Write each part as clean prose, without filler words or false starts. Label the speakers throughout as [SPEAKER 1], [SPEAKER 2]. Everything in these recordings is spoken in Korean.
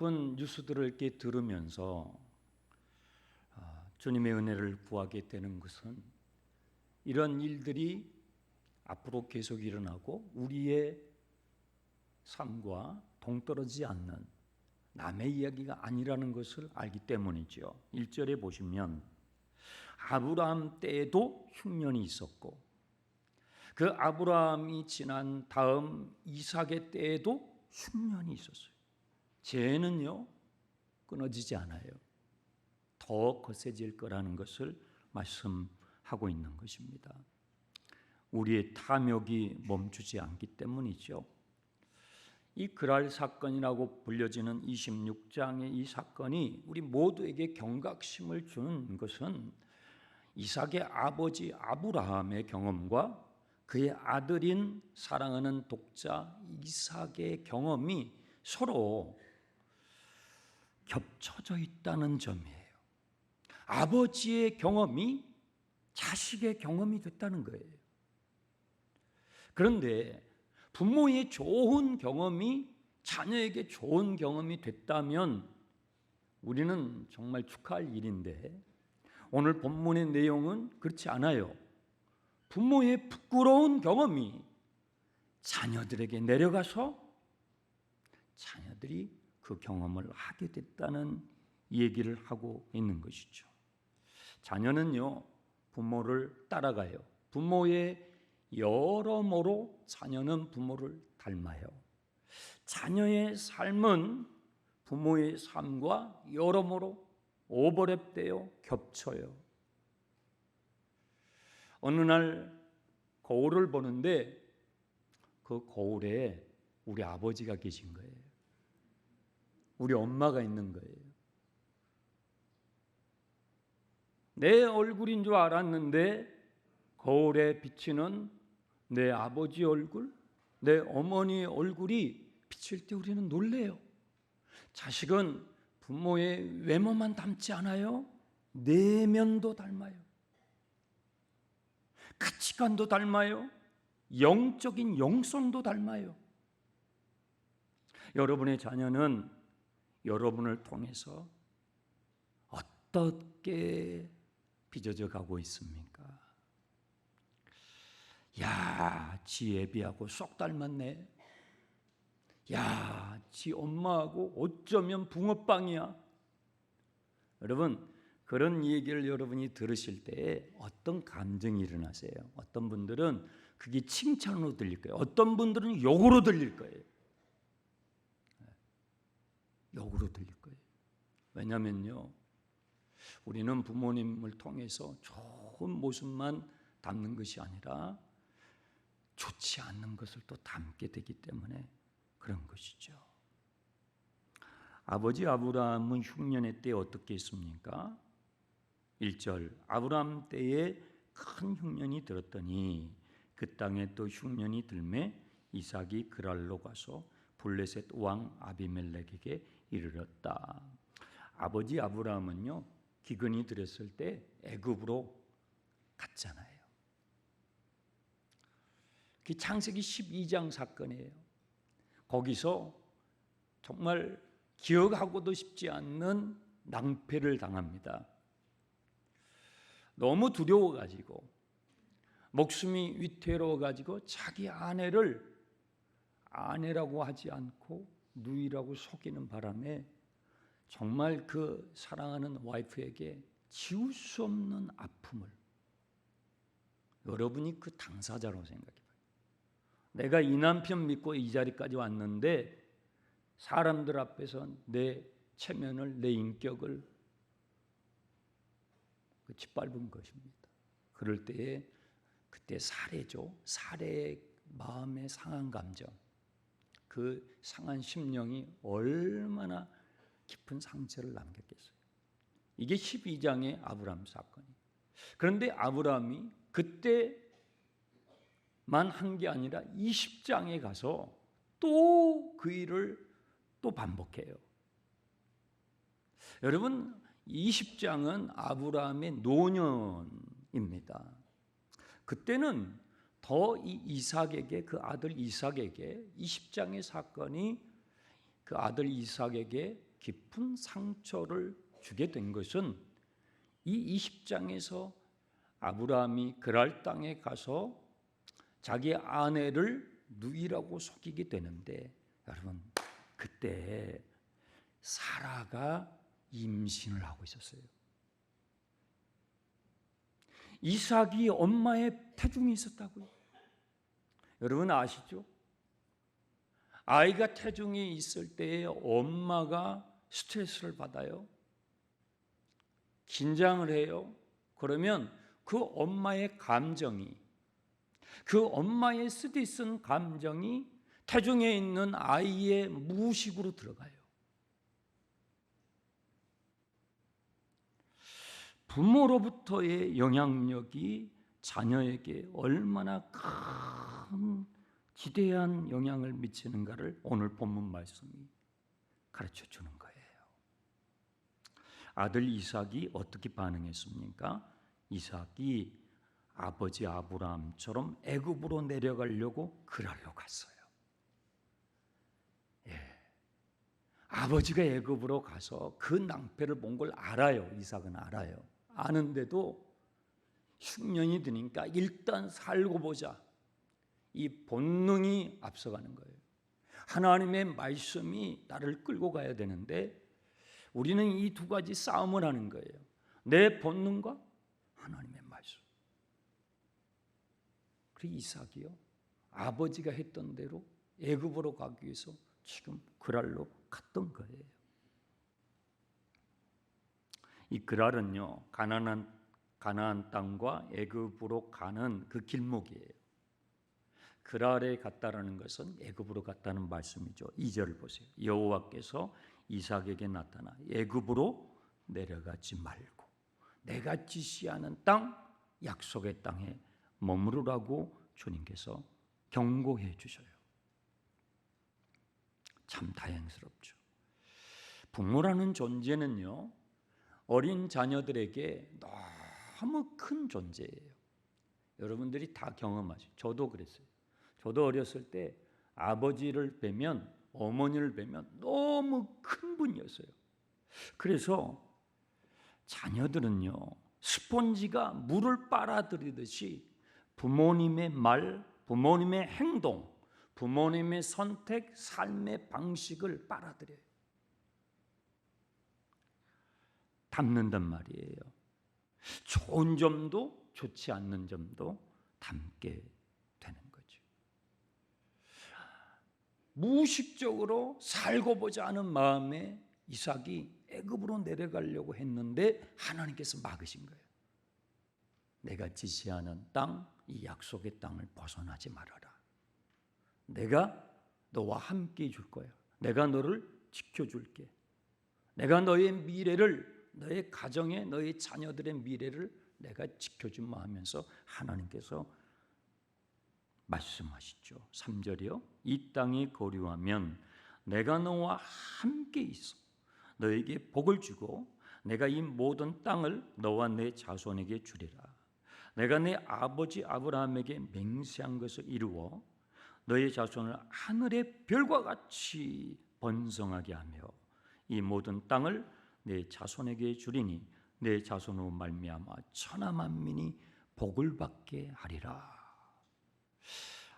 [SPEAKER 1] 나쁜 뉴스들을 이렇게 들으면서 주님의 은혜를 구하게 되는 것은 이런 일들이 앞으로 계속 일어나고 우리의 삶과 동떨어지지 않는 남의 이야기가 아니라는 것을 알기 때문이죠. 1절에 보시면 아브라함 때에도 흉년이 있었고 그 아브라함이 지난 다음 이삭의 때에도 흉년이 있었어요. 죄는요 끊어지지 않아요. 더 거세질 거라는 것을 말씀하고 있는 것입니다. 우리의 탐욕이 멈추지 않기 때문이죠. 이 그랄 사건이라고 불려지는 26장의 이 사건이 우리 모두에게 경각심을 주는 것은 이삭의 아버지 아브라함의 경험과 그의 아들인 사랑하는 독자 이삭의 경험이 서로 겹쳐져 있다는 점이에요. 아버지의 경험이 자식의 경험이 됐다는 거예요. 그런데 부모의 좋은 경험이 자녀에게 좋은 경험이 됐다면 우리는 정말 축하할 일인데 오늘 본문의 내용은 그렇지 않아요. 부모의 부끄러운 경험이 자녀들에게 내려가서 자녀들이 그 경험을 하게 됐다는 얘기를 하고 있는 것이죠. 자녀는요 부모를 따라가요. 부모의 여러모로 자녀는 부모를 닮아요. 자녀의 삶은 부모의 삶과 여러모로 오버랩되어 겹쳐요. 어느 날 거울을 보는데 그 거울에 우리 아버지가 계신 거예요. 우리 엄마가 있는 거예요. 내 얼굴인 줄 알았는데 거울에 비치는 내 아버지 얼굴, 내 어머니의 얼굴이 비칠 때 우리는 놀래요. 자식은 부모의 외모만 닮지 않아요. 내면도 닮아요. 가치관도 닮아요. 영적인 영성도 닮아요. 여러분의 자녀는 여러분을 통해서 어떻게 빚어져 가고 있습니까? 야, 지 애비하고 쏙 닮았네. 야, 지 엄마하고 어쩌면 붕어빵이야. 여러분, 그런 얘기를 여러분이 들으실 때 어떤 감정이 일어나세요? 어떤 분들은 그게 칭찬으로 들릴 거예요. 어떤 분들은 욕으로 들릴 거예요. 욕으로 들릴 거예요. 왜냐면요, 우리는 부모님을 통해서 좋은 모습만 담는 것이 아니라 좋지 않는 것을 또 담게 되기 때문에 그런 것이죠. 아버지 아브라함은 흉년의 때에 어떻게 했습니까? 1절 아브라함 때에 큰 흉년이 들었더니 그 땅에 또 흉년이 들매 이삭이 그랄로 가서 블레셋 왕 아비멜렉에게 이르렀다. 아버지 아브라함은요 기근이 들었을 때 애굽으로 갔잖아요. 그 창세기 12장 사건이에요. 거기서 정말 기억하고도 싶지 않는 낭패를 당합니다. 너무 두려워가지고 목숨이 위태로워가지고 자기 아내를 아내라고 하지 않고 누이라고 속이는 바람에 정말 그 사랑하는 와이프에게 지울 수 없는 아픔을 여러분이 그 당사자라고 생각해봐요. 내가 이 남편 믿고 이 자리까지 왔는데 사람들 앞에서 내 체면을 내 인격을 짓밟은 것입니다. 그럴 때에 그때 살해죠. 살해의 마음의 상한 감정, 그 상한 심령이 얼마나 깊은 상처를 남겼겠어요. 이게 12장의 아브라함 사건이에요. 그런데 아브라함이 그때만 한 게 아니라 20장에 가서 또 그 일을 또 반복해요. 여러분 20장은 아브라함의 노년입니다. 그때는 더 이 이삭에게 그 아들 이삭에게 20장의 사건이 그 아들 이삭에게 깊은 상처를 주게 된 것은 이 20장에서 아브라함이 그랄 땅에 가서 자기 아내를 누이라고 속이게 되는데, 여러분 그때 사라가 임신을 하고 있었어요. 이삭이 엄마의 태중이 있었다고요. 여러분 아시죠? 아이가 태중이 있을 때에 엄마가 스트레스를 받아요. 긴장을 해요. 그러면 그 엄마의 감정이, 그 엄마의 쓰디쓴 감정이 태중에 있는 아이의 무의식으로 들어가요. 부모로부터의 영향력이 자녀에게 얼마나 큰 기대한 영향을 미치는가를 오늘 본문 말씀이 가르쳐 주는 거예요. 아들 이삭이 어떻게 반응했습니까? 이삭이 아버지 아브라함처럼 애굽으로 내려가려고 그랄로 갔어요. 아버지가 애굽으로 가서 그 낭패를 본 걸 알아요. 이삭은 알아요. 아는데도 흉년이 드니까 일단 살고 보자. 이 본능이 앞서가는 거예요. 하나님의 말씀이 나를 끌고 가야 되는데 우리는 이 두 가지 싸움을 하는 거예요. 내 본능과 하나님의 말씀. 그리고 이삭이요, 아버지가 했던 대로 애굽으로 가기 위해서 지금 그랄로 갔던 거예요. 이 그랄은요, 가나안 땅과 애굽으로 가는 그 길목이에요. 그랄에 갔다라는 것은 애굽으로 갔다는 말씀이죠. 2절을 보세요. 여호와께서 이삭에게 나타나 애굽으로 내려가지 말고 내가 지시하는 땅, 약속의 땅에 머무르라고 주님께서 경고해 주셔요. 참 다행스럽죠. 부모라는 존재는요, 어린 자녀들에게 너무 큰 존재예요. 여러분들이 다 경험하시죠. 저도 그랬어요. 저도 어렸을 때 아버지를 뵈면, 어머니를 뵈면 너무 큰 분이었어요. 그래서 자녀들은요, 스폰지가 물을 빨아들이듯이 부모님의 말, 부모님의 행동, 부모님의 선택, 삶의 방식을 빨아들여요. 담는단 말이에요. 좋은 점도 좋지 않는 점도 담게 되는 거죠. 무의식적으로 살고 보자 하는 마음에 이삭이 애굽으로 내려가려고 했는데 하나님께서 막으신 거예요. 내가 지시하는 땅, 이 약속의 땅을 벗어나지 말아라. 내가 너와 함께 해줄 거야. 내가 너를 지켜줄게. 내가 너의 미래를, 너의 가정의, 너의 자녀들의 미래를 내가 지켜주마 하면서 하나님께서 말씀하시죠. 3절이요. 이 땅이 거류하면 내가 너와 함께 있어 너에게 복을 주고 내가 이 모든 땅을 너와 내 자손에게 주리라. 내가 내 아버지 아브라함에게 맹세한 것을 이루어 너의 자손을 하늘의 별과 같이 번성하게 하며 이 모든 땅을 내 자손에게 주리니 내 자손으로 말미암아 천하 만민이 복을 받게 하리라.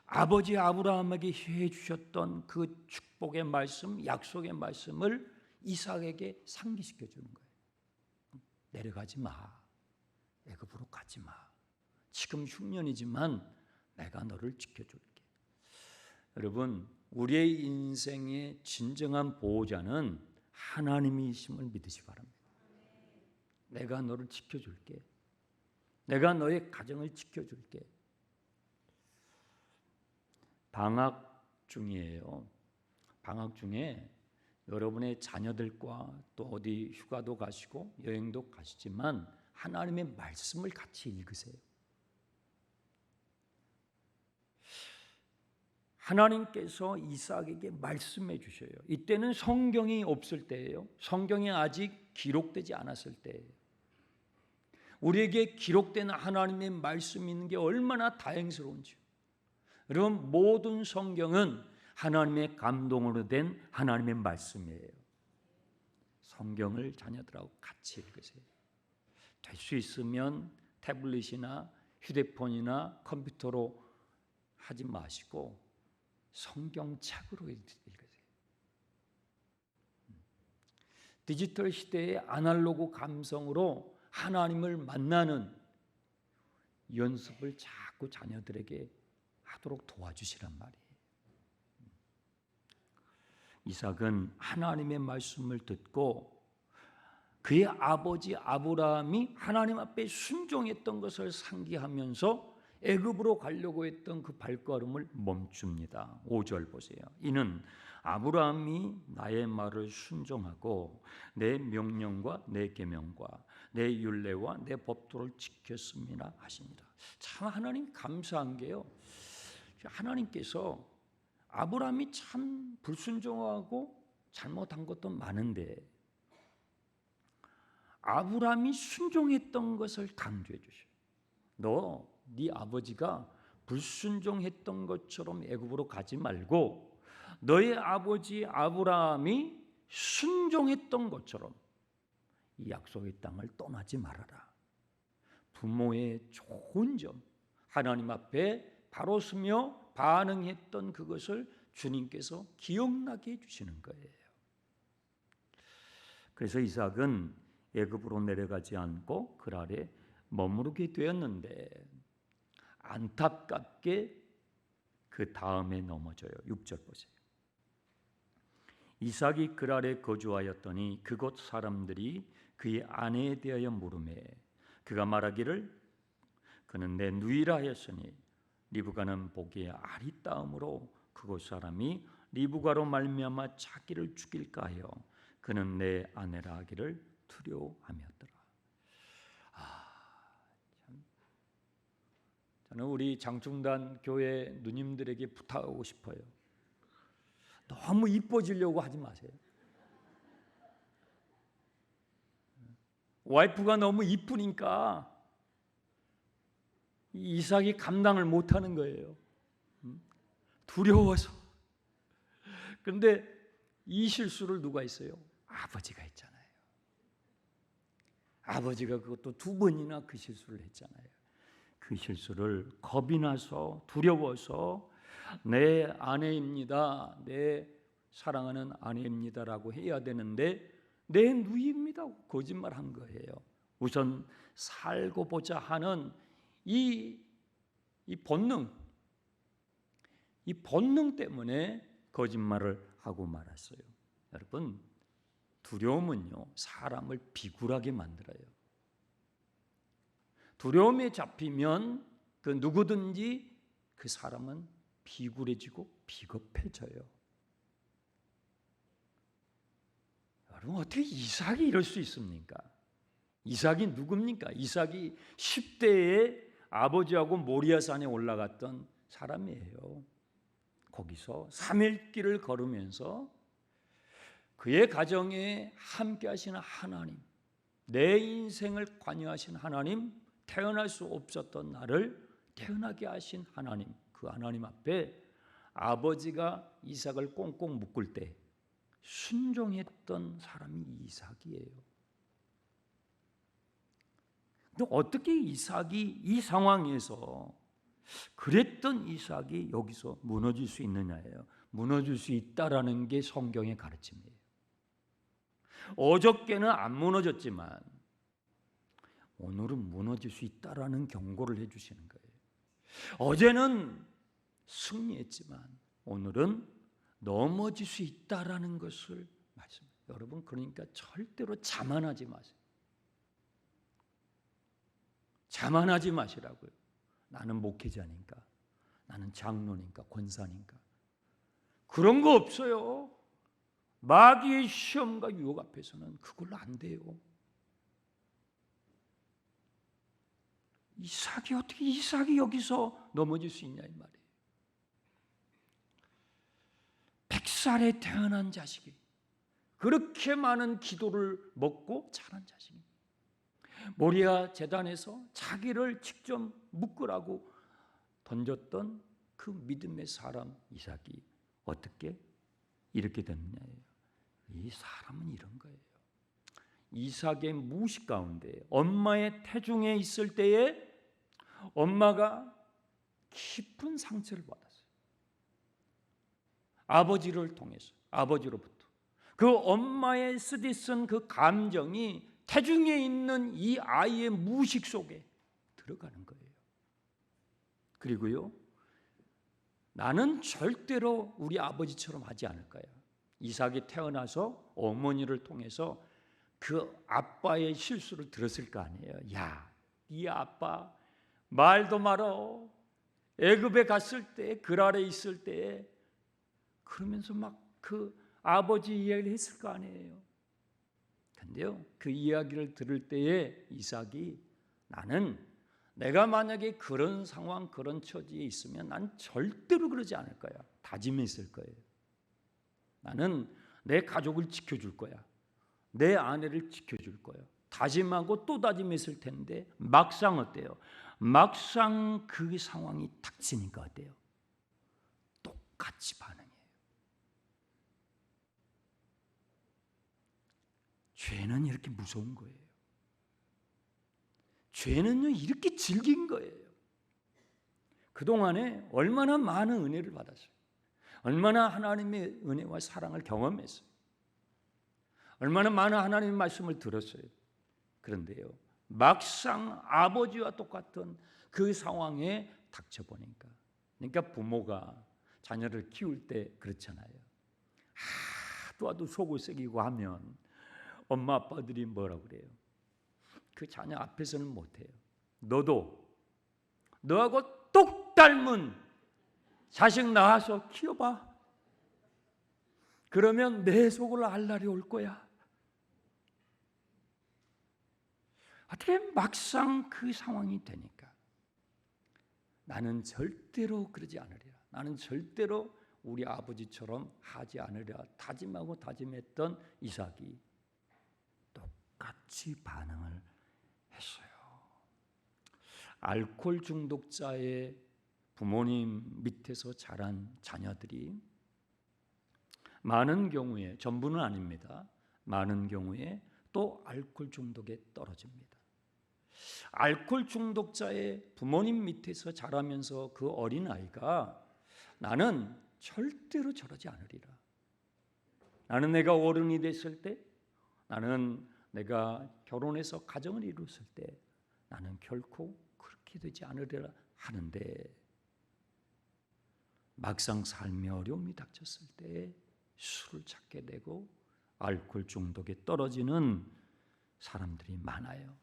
[SPEAKER 1] 아버지 아브라함에게 해 주셨던 그 축복의 말씀, 약속의 말씀을 이삭에게 상기시켜 주는 거예요. 내려가지 마. 애굽으로 가지 마. 지금 흉년이지만 내가 너를 지켜줄게. 여러분, 우리의 인생의 진정한 보호자는 하나님이심을 믿으시 바랍니다. 내가 너를 지켜줄게. 내가 너의 가정을 지켜줄게. 방학 중이에요. 방학 중에 여러분의 자녀들과 또 어디 휴가도 가시고 여행도 가시지만 하나님의 말씀을 같이 읽으세요. 하나님께서 이삭에게 말씀해 주셔요. 이때는 성경이 없을 때예요. 성경이 아직 기록되지 않았을 때예요. 우리에게 기록된 하나님의 말씀이 있는 게 얼마나 다행스러운지요. 여러분, 모든 성경은 하나님의 감동으로 된 하나님의 말씀이에요. 성경을 자녀들하고 같이 읽으세요. 될 수 있으면 태블릿이나 휴대폰이나 컴퓨터로 하지 마시고 성경책으로 읽으세요. 디지털 시대의 아날로그 감성으로 하나님을 만나는 연습을 자꾸 자녀들에게 하도록 도와주시란 말이에요. 이삭은 하나님의 말씀을 듣고 그의 아버지 아브라함이 하나님 앞에 순종했던 것을 상기하면서 애굽으로 가려고 했던 그 발걸음을 멈춥니다. 5절 보세요. 이는 아브라함이 나의 말을 순종하고 내 명령과 내 계명과 내 율례와 내 법도를 지켰습니다 하십니다. 참 하나님 감사한 게요. 하나님께서 아브라함이 참 불순종하고 잘못한 것도 많은데 아브라함이 순종했던 것을 강조해 주셔요. 너 네 아버지가 불순종했던 것처럼 애굽으로 가지 말고 너의 아버지 아브라함이 순종했던 것처럼 이 약속의 땅을 떠나지 말아라. 부모의 좋은 점, 하나님 앞에 바로 서며 반응했던 그것을 주님께서 기억나게 해주시는 거예요. 그래서 이삭은 애굽으로 내려가지 않고 그랄에 머무르게 되었는데 안타깝게 그 다음에 넘어져요. 6절 보세요. 이삭이 그랄에 거주하였더니 그곳 사람들이 그의 아내에 대하여 물으매 그가 말하기를 그는 내 누이라 하였으니 리브가는 보기에 아리따움으로 그곳 사람이 리브가로 말미암아 자기를 죽일까 하여 그는 내 아내라 하기를 두려워하였더라. 저는 우리 장충단 교회 누님들에게 부탁하고 싶어요. 너무 이뻐지려고 하지 마세요. 와이프가 너무 이쁘니까 이삭이 감당을 못하는 거예요. 두려워서. 그런데 이 실수를 누가 했어요? 아버지가 했잖아요. 아버지가 그것도 2번이나 그 실수를 했잖아요. 그 실수를 겁이 나서 두려워서 내 아내입니다. 내 사랑하는 아내입니다라고 해야 되는데 내 누이입니다. 거짓말한 거예요. 우선 살고 보자 하는 이 본능 때문에 거짓말을 하고 말았어요. 여러분, 두려움은요 사람을 비굴하게 만들어요. 두려움에 잡히면 그 누구든지 그 사람은 비굴해지고 비겁해져요. 여러분, 어떻게 이삭이 이럴 수 있습니까? 이삭이 누굽니까? 이삭이 10대에 아버지하고 모리아산에 올라갔던 사람이에요. 거기서 3일 길을 걸으면서 그의 가정에 함께 하시는 하나님, 내 인생을 관여하신 하나님, 태어날 수 없었던 나를 태어나게 하신 하나님, 그 하나님 앞에 아버지가 이삭을 꽁꽁 묶을 때 순종했던 사람이 이삭이에요. 근데 어떻게 이삭이 이 상황에서 그랬던 이삭이 여기서 무너질 수 있느냐예요. 무너질 수 있다라는 게 성경의 가르침이에요. 어저께는 안 무너졌지만 오늘은 무너질 수 있다라는 경고를 해주시는 거예요. 어제는 승리했지만 오늘은 넘어질 수 있다라는 것을 말씀해요. 여러분, 그러니까 절대로 자만하지 마세요. 자만하지 마시라고요. 나는 목회자니까, 나는 장로니까, 권사니까. 그런 거 없어요. 마귀의 시험과 유혹 앞에서는 그걸로 안 돼요. 이삭이 여기서 넘어질 수 있냐 이 말이에요. 100살에 태어난 자식이 그렇게 많은 기도를 먹고 자란 자식이 모리아 제단에서 자기를 직접 묶으라고 던졌던 그 믿음의 사람 이삭이 어떻게 이렇게 됐느냐예요. 이 사람은 이런 거예요. 이삭의 무식 가운데 엄마의 태중에 있을 때에 엄마가 깊은 상처를 받았어요. 아버지를 통해서, 아버지로부터. 그 엄마의 쓰디쓴 그 감정이 태중에 있는 이 아이의 무식 속에 들어가는 거예요. 그리고요, 나는 절대로 우리 아버지처럼 하지 않을 거야. 이삭이 태어나서 어머니를 통해서 그 아빠의 실수를 들었을 거 아니에요. 야, 네 아빠 말도 말어. 애굽에 갔을 때, 그랄에 있을 때 그러면서 막 그 아버지 이야기를 했을 거 아니에요. 근데요, 그 이야기를 들을 때에 이삭이 나는 내가 만약에 그런 상황, 그런 처지에 있으면 난 절대로 그러지 않을 거야. 다짐했을 거예요. 나는 내 가족을 지켜줄 거야. 내 아내를 지켜줄 거야. 다짐하고 또 다짐했을 텐데 막상 어때요? 막상 그 상황이 닥치니까 어때요? 똑같이 반응해요. 죄는 이렇게 무서운 거예요. 죄는요 이렇게 질긴 거예요. 그동안에 얼마나 많은 은혜를 받았어요. 얼마나 하나님의 은혜와 사랑을 경험했어요. 얼마나 많은 하나님의 말씀을 들었어요. 그런데요, 막상 아버지와 똑같은 그 상황에 닥쳐보니까, 그러니까 부모가 자녀를 키울 때 그렇잖아요. 하도 속을 썩이고 하면 엄마 아빠들이 뭐라고 그래요? 그 자녀 앞에서는 못해요. 너도 너하고 똑 닮은 자식 낳아서 키워봐. 그러면 내 속을 알 날이 올 거야. 어떻게 막상 그 상황이 되니까 나는 절대로 그러지 않으리라. 나는 절대로 우리 아버지처럼 하지 않으리라 다짐하고 다짐했던 이삭이 똑같이 반응을 했어요. 알코올 중독자의 부모님 밑에서 자란 자녀들이 많은 경우에, 전부는 아닙니다. 많은 경우에 또 알코올 중독에 떨어집니다. 알코올 중독자의 부모님 밑에서 자라면서 그 어린아이가 나는 절대로 저러지 않으리라. 나는 내가 어른이 됐을 때, 나는 내가 결혼해서 가정을 이뤘을 때 나는 결코 그렇게 되지 않으리라 하는데 막상 삶의 어려움이 닥쳤을 때 술을 찾게 되고 알코올 중독에 떨어지는 사람들이 많아요.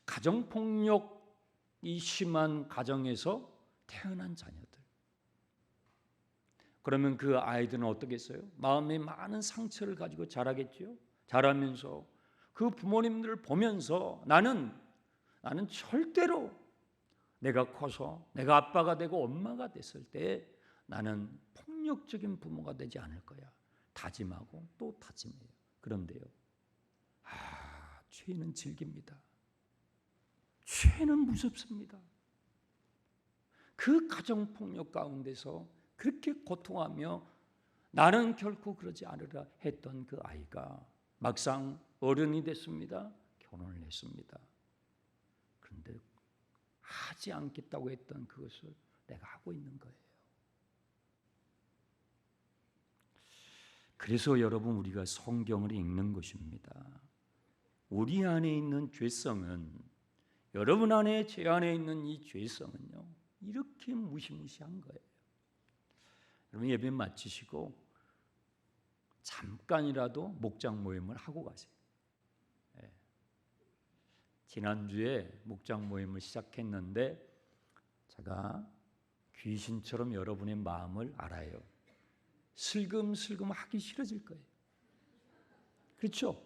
[SPEAKER 1] 가정폭력이 심한 가정에서 태어난 자녀들. 그러면 그 아이들은 어떻겠어요? 마음에 많은 상처를 가지고 자라겠죠. 자라면서 그 부모님들을 보면서 나는 절대로 내가 커서 내가 아빠가 되고 엄마가 됐을 때 나는 폭력적인 부모가 되지 않을 거야. 다짐하고 또 다짐해요. 그런데요, 죄는 질깁니다. 죄는 무섭습니다. 그 가정폭력 가운데서 그렇게 고통하며 나는 결코 그러지 않으라 했던 그 아이가 막상 어른이 됐습니다. 결혼을 했습니다. 그런데 하지 않겠다고 했던 그것을 내가 하고 있는 거예요. 그래서 여러분, 우리가 성경을 읽는 것입니다. 우리 안에 있는 죄성은, 여러분 안에, 제 안에 있는 이 죄성은요, 이렇게 무시무시한 거예요. 여러분, 예배 마치시고 잠깐이라도 목장 모임을 하고 가세요. 지난주에 목장 모임을 시작했는데 제가 귀신처럼 여러분의 마음을 알아요. 슬금슬금 하기 싫어질 거예요. 그렇죠?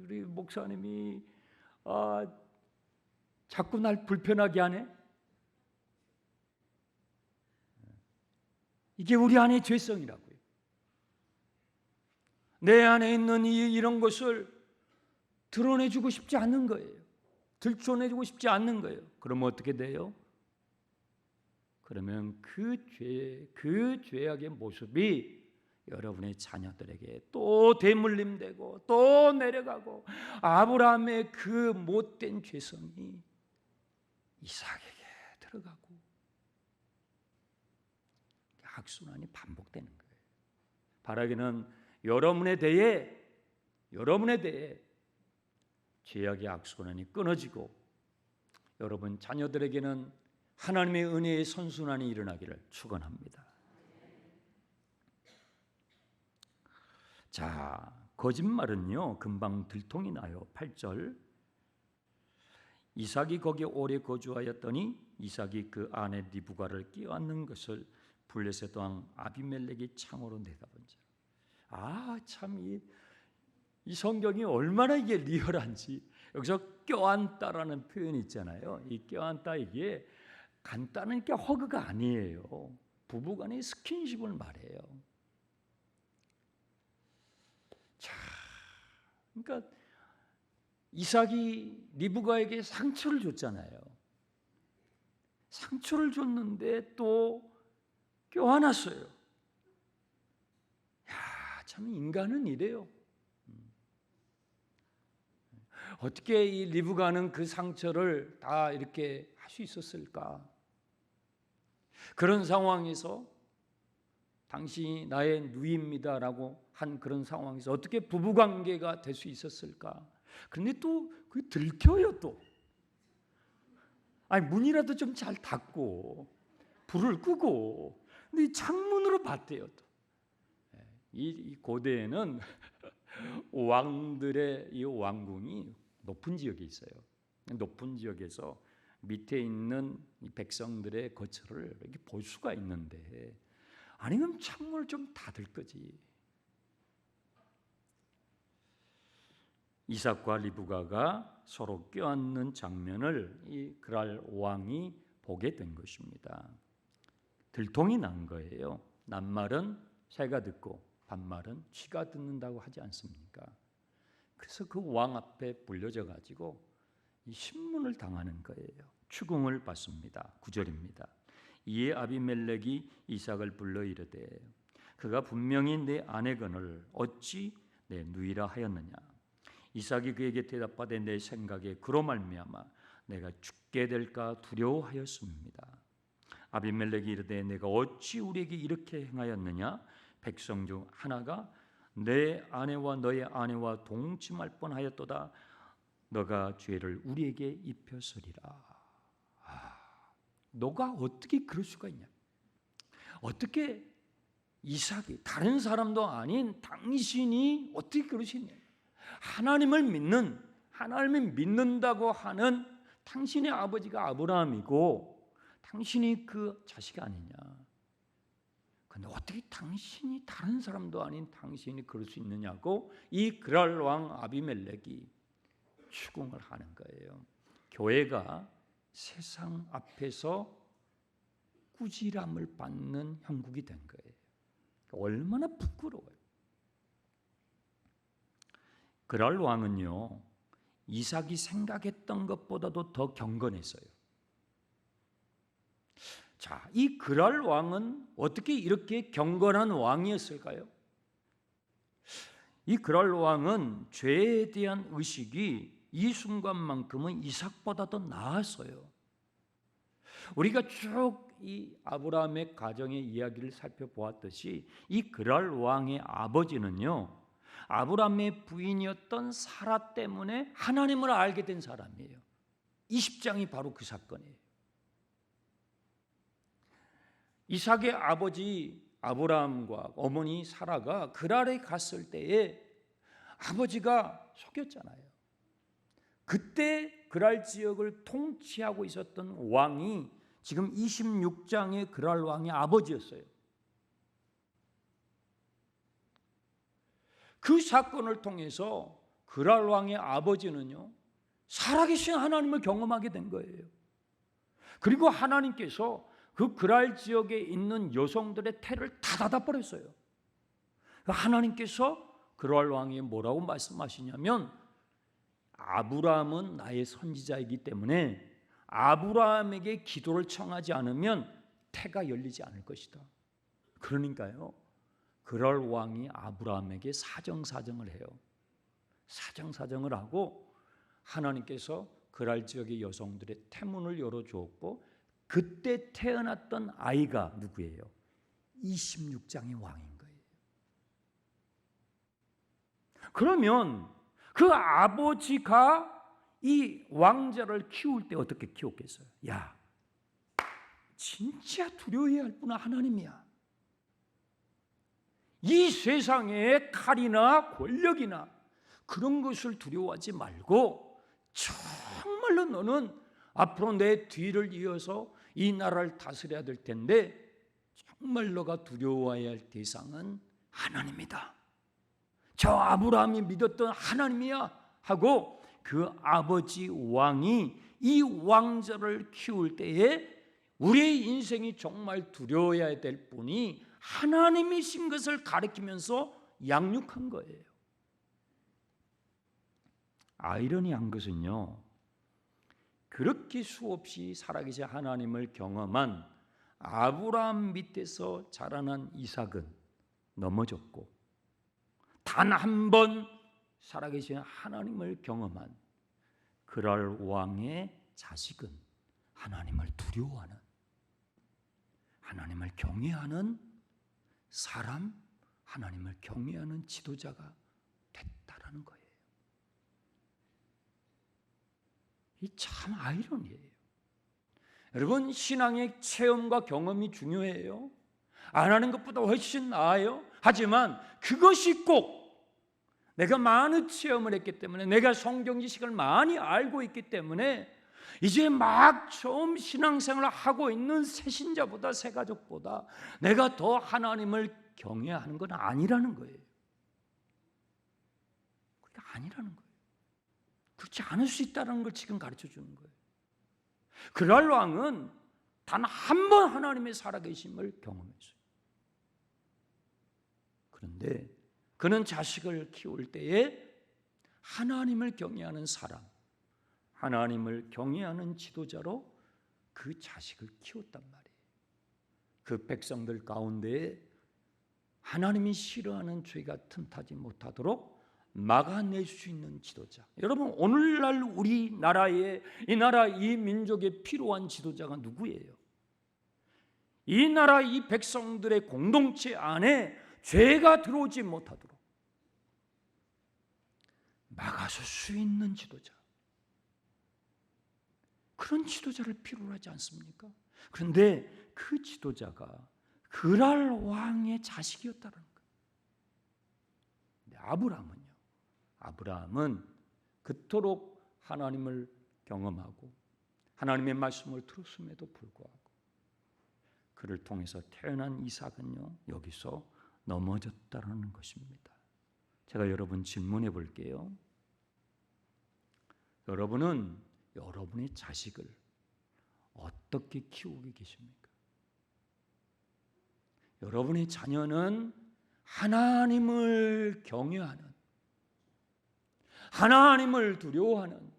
[SPEAKER 1] 우리 목사님이 자꾸 날 불편하게 하네. 이게 우리 안의 죄성이라고요. 내 안에 있는 이런 것을 드러내주고 싶지 않는 거예요. 들춰내주고 싶지 않는 거예요. 그러면 어떻게 돼요? 그러면 그 죄악의 모습이 여러분의 자녀들에게 또 대물림되고 또 내려가고 아브라함의 그 못된 죄성이 이삭에게 들어가고 악순환이 반복되는 거예요. 바라기는 여러분에 대해 죄악의 악순환이 끊어지고 여러분 자녀들에게는 하나님의 은혜의 선순환이 일어나기를 축원합니다. 자, 거짓말은요 금방 들통이 나요. 8절 이삭이 거기에 오래 거주하였더니 이삭이 그 아내 리브가를 껴안는 것을 블레셋 왕 아비멜렉이 창으로 내다본지라. 참 이 성경이 얼마나 이게 리얼한지. 여기서 껴안다라는 표현이 있잖아요. 이 껴안다 이게 간단한 게 허그가 아니에요. 부부간의 스킨십을 말해요. 자, 그러니까 이삭이 리브가에게 상처를 줬잖아요. 상처를 줬는데 또 껴안았어요. 참 인간은 이래요. 어떻게 이 리브가는 그 상처를 다 이렇게 할 수 있었을까? 그런 상황에서 당신이 나의 누이입니다라고 한 그런 상황에서 어떻게 부부관계가 될 수 있었을까? 그런데 또 그게 들켜요 또. 문이라도 좀 잘 닫고 불을 끄고 근데 이 창문으로 봤대요 또. 이 고대에는 왕들의 이 왕궁이 높은 지역에 있어요. 높은 지역에서 밑에 있는 이 백성들의 거처를 이렇게 볼 수가 있는데 아니면 창문을 좀 닫을 거지. 이삭과 리브가가 서로 껴안는 장면을 이 그랄 왕이 보게 된 것입니다. 들통이 난 거예요. 낱말은 새가 듣고 반말은 쥐가 듣는다고 하지 않습니까? 그래서 그 왕 앞에 불려져 가지고 이 신문을 당하는 거예요. 추궁을 받습니다. 9절입니다. 이에 아비멜렉이 이삭을 불러 이르되 그가 분명히 내 아내건을 어찌 내 누이라 하였느냐. 이삭이 그에게 대답하되 내 생각에 그로 말미암아 내가 죽게 될까 두려워하였습니다. 아비멜렉이 이르되 내가 어찌 우리에게 이렇게 행하였느냐. 백성 중 하나가 내 아내와 너의 아내와 동침할 뻔하였도다. 너가 죄를 우리에게 입혔으리라. 너가 어떻게 그럴 수가 있냐? 어떻게 이삭이 다른 사람도 아닌 당신이 어떻게 그럴 수 있냐? 하나님을 믿는다고 하는 당신의 아버지가 아브라함이고 당신이 그 자식 아니냐? 근데 어떻게 당신이 다른 사람도 아닌 당신이 그럴 수 있느냐고 이 그랄 왕 아비멜렉이 추궁을 하는 거예요. 교회가 세상 앞에서 꾸지람을 받는 형국이 된 거예요. 얼마나 부끄러워요. 그랄 왕은요, 이삭이 생각했던 것보다도 더 경건했어요. 자, 이 그랄 왕은 어떻게 이렇게 경건한 왕이었을까요? 이 그랄 왕은 죄에 대한 의식이 이 순간만큼은 이삭보다 더 나았어요. 우리가 쭉 이 아브라함의 가정의 이야기를 살펴보았듯이 이 그랄 왕의 아버지는요, 아브라함의 부인이었던 사라 때문에 하나님을 알게 된 사람이에요. 20장이 바로 그 사건이에요. 이삭의 아버지 아브라함과 어머니 사라가 그랄에 갔을 때에 아버지가 속였잖아요. 그때 그랄 지역을 통치하고 있었던 왕이 지금 26장의 그랄 왕의 아버지였어요. 그 사건을 통해서 그랄 왕의 아버지는요, 살아계신 하나님을 경험하게 된 거예요. 그리고 하나님께서 그 그랄 지역에 있는 여성들의 태를 다 닫아버렸어요. 하나님께서 그랄 왕이 뭐라고 말씀하시냐면 아브라함은 나의 선지자이기 때문에 아브라함에게 기도를 청하지 않으면 태가 열리지 않을 것이다. 그러니까요, 그럴 왕이 아브라함에게 사정사정을 해요. 사정사정을 하고 하나님께서 그랄 지역의 여성들의 태문을 열어주었고 그때 태어났던 아이가 누구예요? 26장의 왕인 거예요. 그러면 그 아버지가 이 왕자를 키울 때 어떻게 키웠겠어요? 야, 진짜 두려워해야 할 분은 하나님이야. 이 세상에 칼이나 권력이나 그런 것을 두려워하지 말고 정말로 너는 앞으로 내 뒤를 이어서 이 나라를 다스려야 될 텐데 정말 너가 두려워해야 할 대상은 하나님이다. 저 아브라함이 믿었던 하나님이야 하고 그 아버지 왕이 이 왕자를 키울 때에 우리의 인생이 정말 두려워해야 될 분이 하나님이신 것을 가리키면서 양육한 거예요. 아이러니한 것은요, 그렇게 수없이 살아계신 하나님을 경험한 아브라함 밑에서 자라난 이삭은 넘어졌고 단 한 번 살아계신 하나님을 경험한 그럴 왕의 자식은 하나님을 두려워하는, 하나님을 경외하는 사람, 하나님을 경외하는 지도자가 됐다라는 거예요. 이 참 아이러니예요. 여러분, 신앙의 체험과 경험이 중요해요. 안 하는 것보다 훨씬 나아요. 하지만 그것이 꼭 내가 많은 체험을 했기 때문에, 내가 성경 지식을 많이 알고 있기 때문에 이제 막 처음 신앙생활을 하고 있는 새신자보다, 새가족보다 내가 더 하나님을 경외하는 건 아니라는 거예요. 그게 아니라는 거예요. 그렇지 않을 수 있다는 걸 지금 가르쳐 주는 거예요. 그랄 왕은 단 한 번 하나님의 살아계심을 경험했어요. 그런데 그는 자식을 키울 때에 하나님을 경외하는 사람, 하나님을 경외하는 지도자로 그 자식을 키웠단 말이에요. 그 백성들 가운데에 하나님이 싫어하는 죄가 틈타지 못하도록 막아낼 수 있는 지도자. 여러분, 오늘날 우리나라의, 이 나라 이 민족에 필요한 지도자가 누구예요? 이 나라 이 백성들의 공동체 안에 죄가 들어오지 못하도록 막아설 수 있는 지도자. 그런 지도자를 필요로 하지 않습니까? 그런데 그 지도자가 그랄 왕의 자식이었다는 거예요. 아브라함은 그토록 하나님을 경험하고 하나님의 말씀을 들었음에도 불구하고 그를 통해서 태어난 이삭은요, 여기서 넘어졌다는 것입니다. 제가 여러분 질문해 볼게요. 여러분은 여러분의 자식을 어떻게 키우고 계십니까? 여러분의 자녀는 하나님을 경외하는, 하나님을 두려워하는,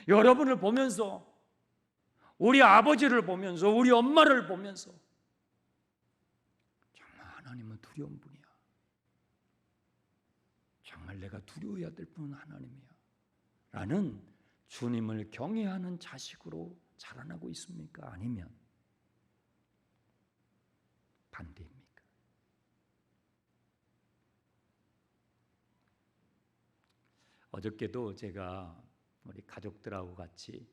[SPEAKER 1] 여러분을 보면서, 우리 아버지를 보면서, 우리 엄마를 보면서 정말 하나님은 두려운 분이야, 정말 내가 두려워해야 될 분은 하나님이야 라는 주님을 경외하는 자식으로 자라나고 있습니까? 아니면 반대입니까? 어저께도 제가 우리 가족들하고 같이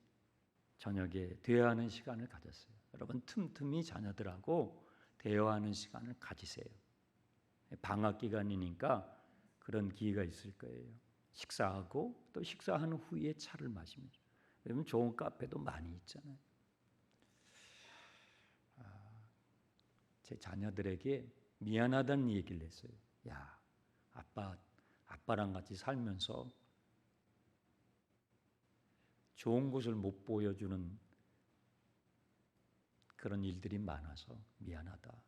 [SPEAKER 1] 저녁에 대화하는 시간을 가졌어요. 여러분, 틈틈이 자녀들하고 대화하는 시간을 가지세요. 방학 기간이니까 그런 기회가 있을 거예요. 식사하고 또 식사한 후에 차를 마시면서. 여러분, 좋은 카페도 많이 있잖아요. 제 자녀들에게 미안하다는 얘기를 했어요. 야, 아빠랑 같이 살면서 좋은 곳을 못 보여주는 그런 일들이 많아서 미안하다.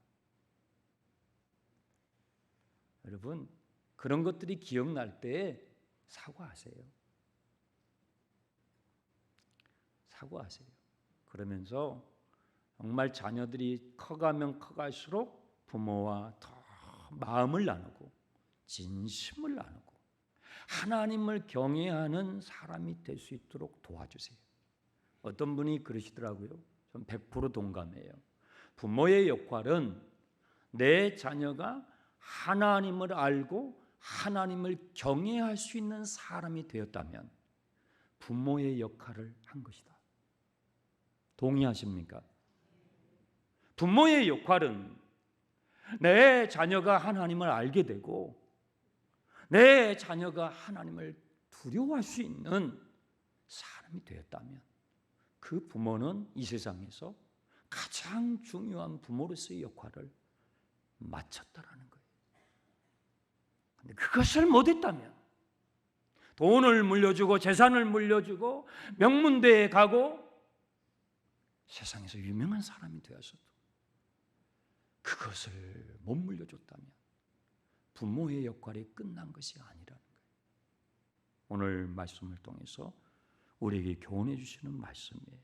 [SPEAKER 1] 여러분, 그런 것들이 기억날 때 사과하세요. 사과하세요. 그러면서 정말 자녀들이 커가면 커갈수록 부모와 더 마음을 나누고 진심을 나누고 하나님을 경외하는 사람이 될 수 있도록 도와주세요. 어떤 분이 그러시더라고요. 전 100% 동감해요. 부모의 역할은 내 자녀가 하나님을 알고 하나님을 경외할 수 있는 사람이 되었다면 부모의 역할을 한 것이다. 동의하십니까? 부모의 역할은 내 자녀가 하나님을 알게 되고 내 자녀가 하나님을 두려워할 수 있는 사람이 되었다면 그 부모는 이 세상에서 가장 중요한 부모로서의 역할을 마쳤다라는 거예요. 그런데 그것을 못했다면 돈을 물려주고 재산을 물려주고 명문대에 가고 세상에서 유명한 사람이 되어서도 그것을 못 물려줬다면 부모의 역할이 끝난 것이 아니라는 거예요. 오늘 말씀을 통해서 우리에게 교훈해 주시는 말씀이에요.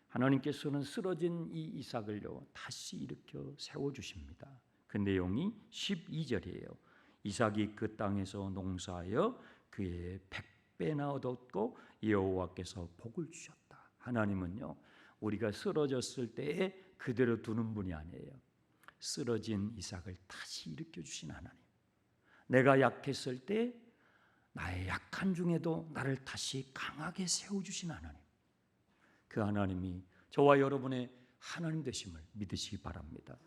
[SPEAKER 1] 하나님께서는 쓰러진 이 이삭을요 다시 일으켜 세워주십니다. 그 내용이 12절이에요. 이삭이 그 땅에서 농사하여 그의 100배나 얻었고 여호와께서 복을 주셨다. 하나님은요 우리가 쓰러졌을 때에 그대로 두는 분이 아니에요. 쓰러진 이삭을 다시 일으켜 주신 하나님. 내가 약했을 때 나의 약한 중에도 나를 다시 강하게 세워주신 하나님. 그 하나님이 저와 여러분의 하나님 되심을 믿으시기 바랍니다.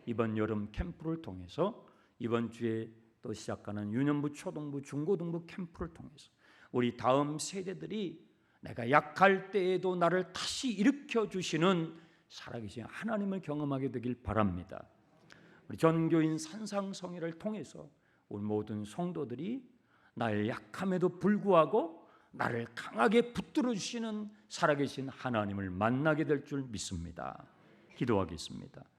[SPEAKER 1] 이번 여름 캠프를 통해서 이번 주에 또 시작하는 유년부, 초등부, 중고등부 캠프를 통해서 우리 다음 세대들이 내가 약할 때에도 나를 다시 일으켜 주시는 살아계신 하나님을 경험하게 되길 바랍니다. 우리 전교인 산상성회를 통해서 우리 모든 성도들이 나의 약함에도 불구하고 나를 강하게 붙들어 주시는 살아계신 하나님을 만나게 될 줄 믿습니다. 기도하겠습니다.